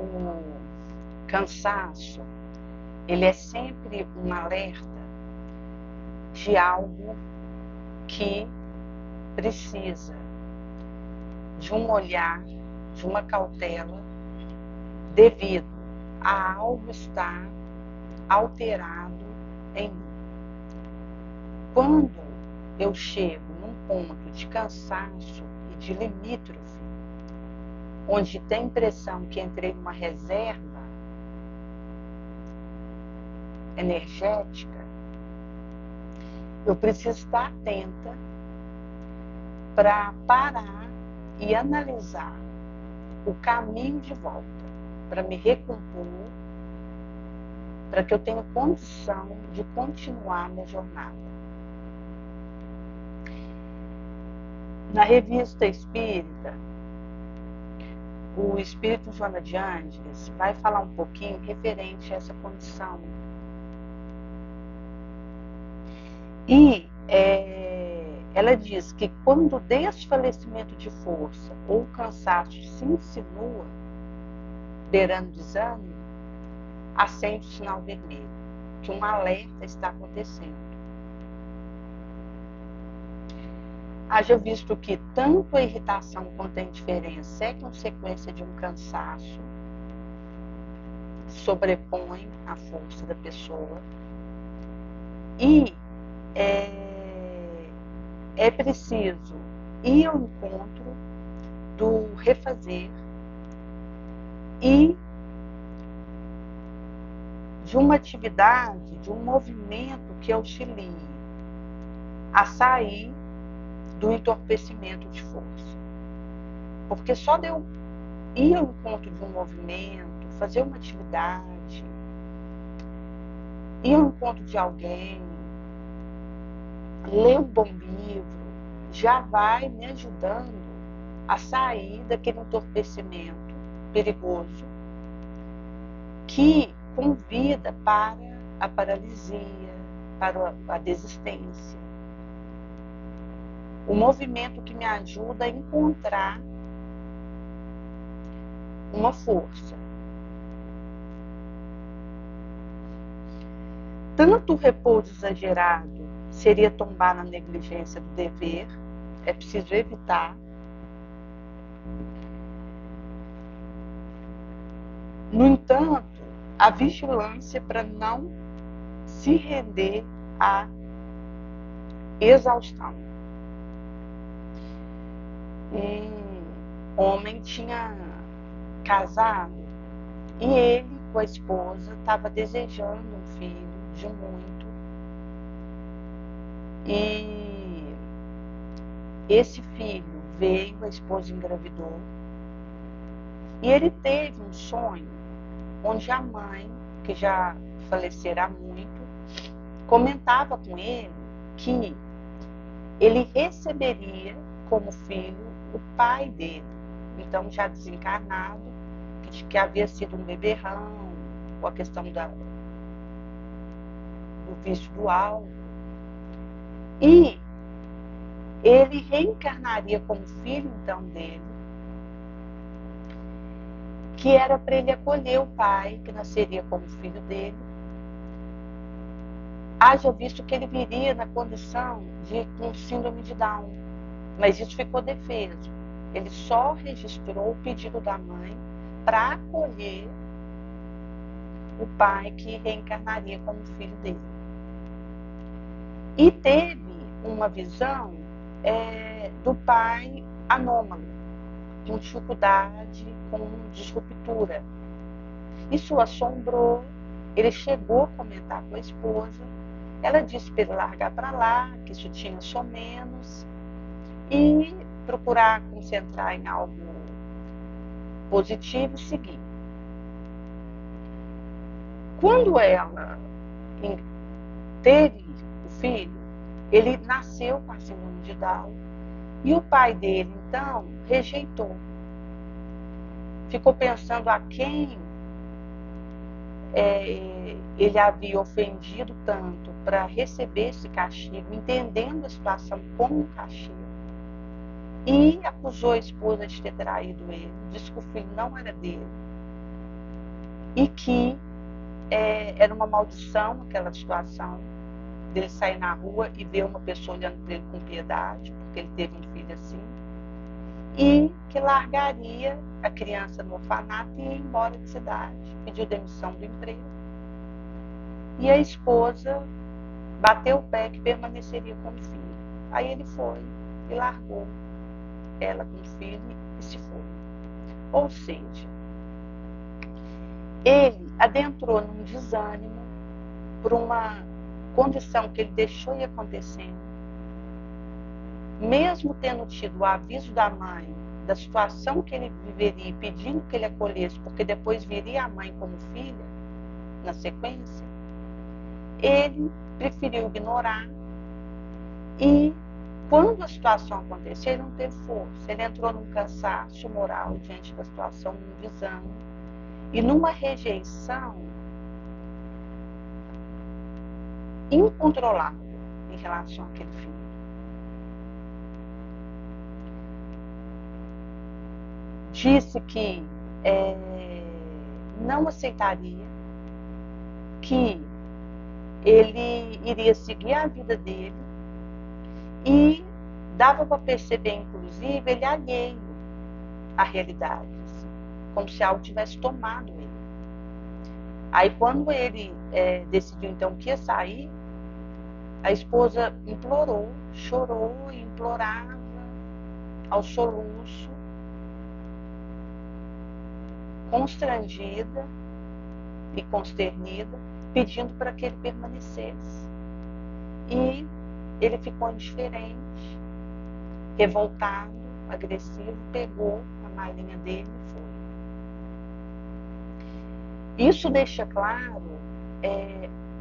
o cansaço, ele é sempre um alerta de algo que precisa de um olhar, de uma cautela, devido a algo estar alterado em mim. Quando eu chego num ponto de cansaço e de limítrofe, onde tem a impressão que entrei numa reserva energética, eu preciso estar atenta para parar e analisar o caminho de volta, para me recompor, para que eu tenha condição de continuar minha jornada. Na Revista Espírita, o Espírito Joana de Ângeles vai falar um pouquinho referente a essa condição. E ela diz que quando o desfalecimento de força ou o cansaço se insinua, beirando desânimo, acende o sinal vermelho, que um alerta está acontecendo. Haja visto que tanto a irritação quanto a indiferença é consequência de um cansaço, sobrepõe a força da pessoa, e é preciso ir ao encontro do refazer e de uma atividade, de um movimento que auxilie a sair do entorpecimento de força. Porque só de eu ir ao encontro de um movimento, fazer uma atividade, ir ao encontro de alguém, ler um bom livro, já vai me ajudando a sair daquele entorpecimento perigoso que convida para a paralisia, para a desistência. O movimento que me ajuda a encontrar uma força. Tanto o repouso exagerado seria tombar na negligência do dever, é preciso evitar. No entanto, a vigilância para não se render à exaustão. Um homem tinha casado e ele, com a esposa, estava desejando um filho de muito. E esse filho veio, a esposa engravidou, e ele teve um sonho onde a mãe, que já falecera há muito, comentava com ele que ele receberia como filho o pai dele, então já desencarnado, que havia sido um beberrão, com a questão do vício do álcool, e ele reencarnaria como filho então dele, que era para ele acolher o pai, que nasceria como filho dele. Haja visto que ele viria na condição com síndrome de Down, mas isso ficou defeso. Ele só registrou o pedido da mãe para acolher o pai que reencarnaria como filho dele. E teve uma visão do pai anômalo, com dificuldade, com disruptura. Isso o assombrou, ele chegou a comentar com a esposa, ela disse para ele largar para lá, que isso tinha somenos, e procurar concentrar em algo positivo e seguir. Quando ela teve o filho, ele nasceu com a síndrome de Down, e o pai dele, então, rejeitou. Ficou pensando a quem ele havia ofendido tanto para receber esse castigo, entendendo a situação como um castigo, e acusou a esposa de ter traído ele, disse que o filho não era dele, e que era uma maldição aquela situação dele sair na rua e ver uma pessoa olhando para ele com piedade, porque ele teve um filho assim, e que largaria a criança no orfanato e ia embora de cidade, pediu demissão do emprego. E a esposa bateu o pé que permaneceria com o filho. Aí ele foi e largou ela com o filho e se foi. Ou seja, ele adentrou num desânimo por uma condição que ele deixou ir acontecendo, mesmo tendo tido o aviso da mãe da situação que ele viveria, pedindo que ele acolhesse, porque depois viria a mãe como filha, na sequência, ele preferiu ignorar e, quando a situação aconteceu, ele não teve força. Ele entrou num cansaço moral diante da situação, num desânimo e numa rejeição incontrolável em relação àquele filho. Disse que não aceitaria, que ele iria seguir a vida dele e dava para perceber, inclusive, ele alheio à realidade, assim, como se algo tivesse tomado ele. Aí, quando ele decidiu, então, que ia sair, a esposa implorou, chorou e implorava ao soluço, constrangida e consternida, pedindo para que ele permanecesse. E ele ficou indiferente, revoltado, agressivo, pegou a malinha dele e foi. Isso deixa claro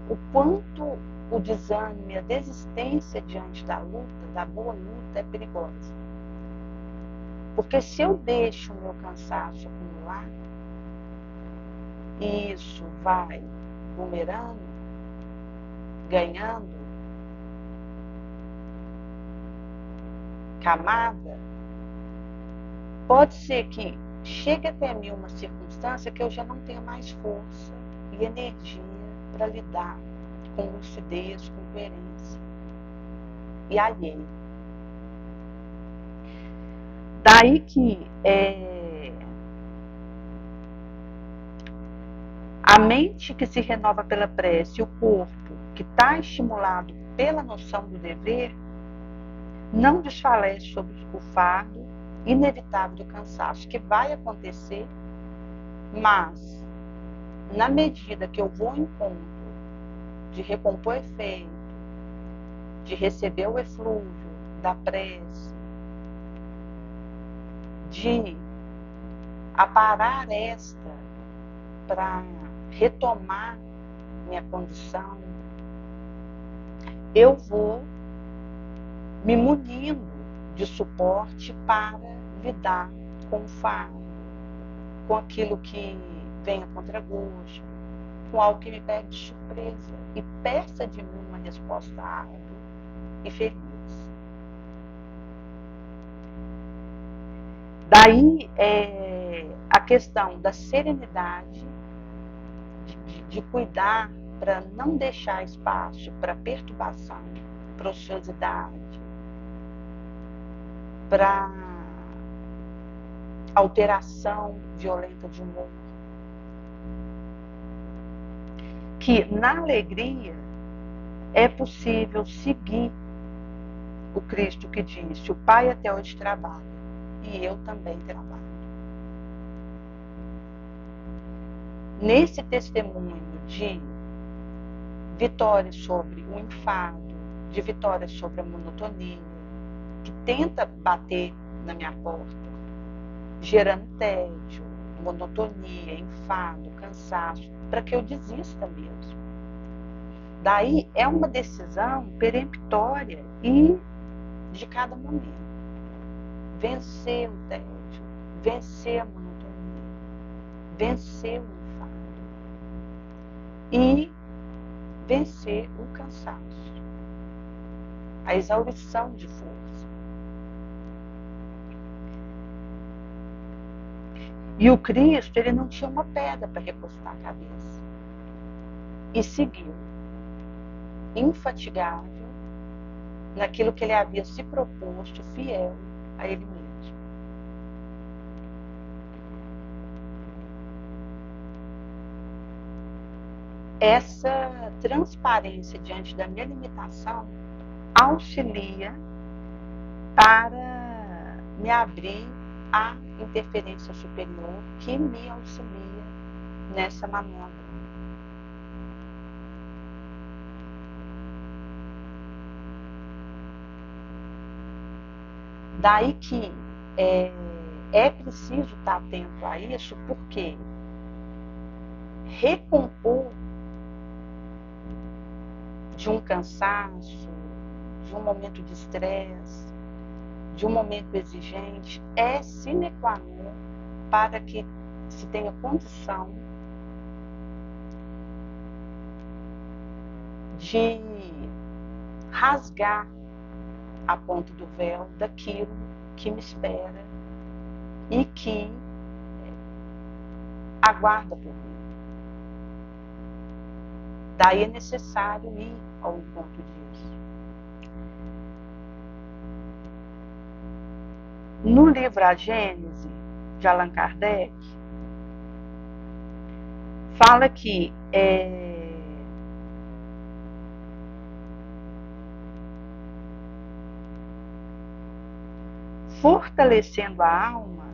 o quanto o desânimo e a desistência diante da luta, da boa luta, é perigosa. Porque se eu deixo o meu cansaço acumular, e isso vai bumerando, ganhando camada, pode ser que chegue até mim uma circunstância que eu já não tenha mais força e energia para lidar com lucidez, com coerência e alheio. Daí que a mente que se renova pela prece e o corpo que está estimulado pela noção do dever não desfalece sobre o fardo inevitável do cansaço, que vai acontecer, mas na medida que eu vou ao encontro de recompor efeito, de receber o eflúvio da prece, de aparar esta para retomar minha condição, eu vou me munindo de suporte para lidar com o fardo, com aquilo que vem a contragosto, com algo que me pega de surpresa e peça de mim uma resposta árdua e feliz. Daí a questão da serenidade, de cuidar para não deixar espaço para perturbação, para ociosidade, para alteração violenta de humor. Que na alegria é possível seguir o Cristo que disse: o Pai até hoje trabalha e eu também trabalho. Nesse testemunho de vitória sobre o enfado, de vitória sobre a monotonia, que tenta bater na minha porta, gerando tédio, monotonia, enfado, cansaço, para que eu desista mesmo. Daí é uma decisão peremptória e de cada momento. Vencer o tédio, vencer a monotonia, vencer o enfado e vencer o cansaço, a exaurição de força. E o Cristo, ele não tinha uma pedra para recostar a cabeça. E seguiu, infatigável, naquilo que ele havia se proposto, fiel a ele mesmo. Essa transparência diante da minha limitação auxilia para me abrir à interferência superior que me auxilia nessa manobra. Daí que é preciso estar atento a isso, porque recompor de um cansaço, de um momento de estresse, de um momento exigente, é sine qua non para que se tenha condição de rasgar a ponta do véu daquilo que me espera e que aguarda por mim. Daí é necessário ir ao encontro disso. No livro A Gênese, de Allan Kardec, fala que fortalecendo a alma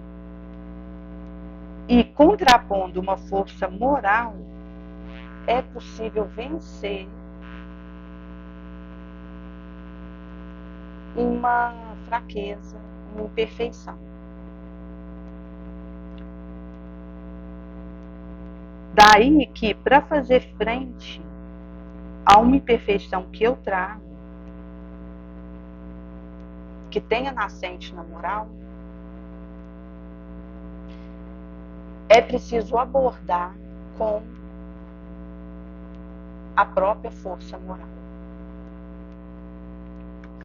e contrapondo uma força moral, é possível vencer uma fraqueza, uma imperfeição. Daí que, para fazer frente a uma imperfeição que eu trago, que tenha nascente na moral, é preciso abordar com a própria força moral.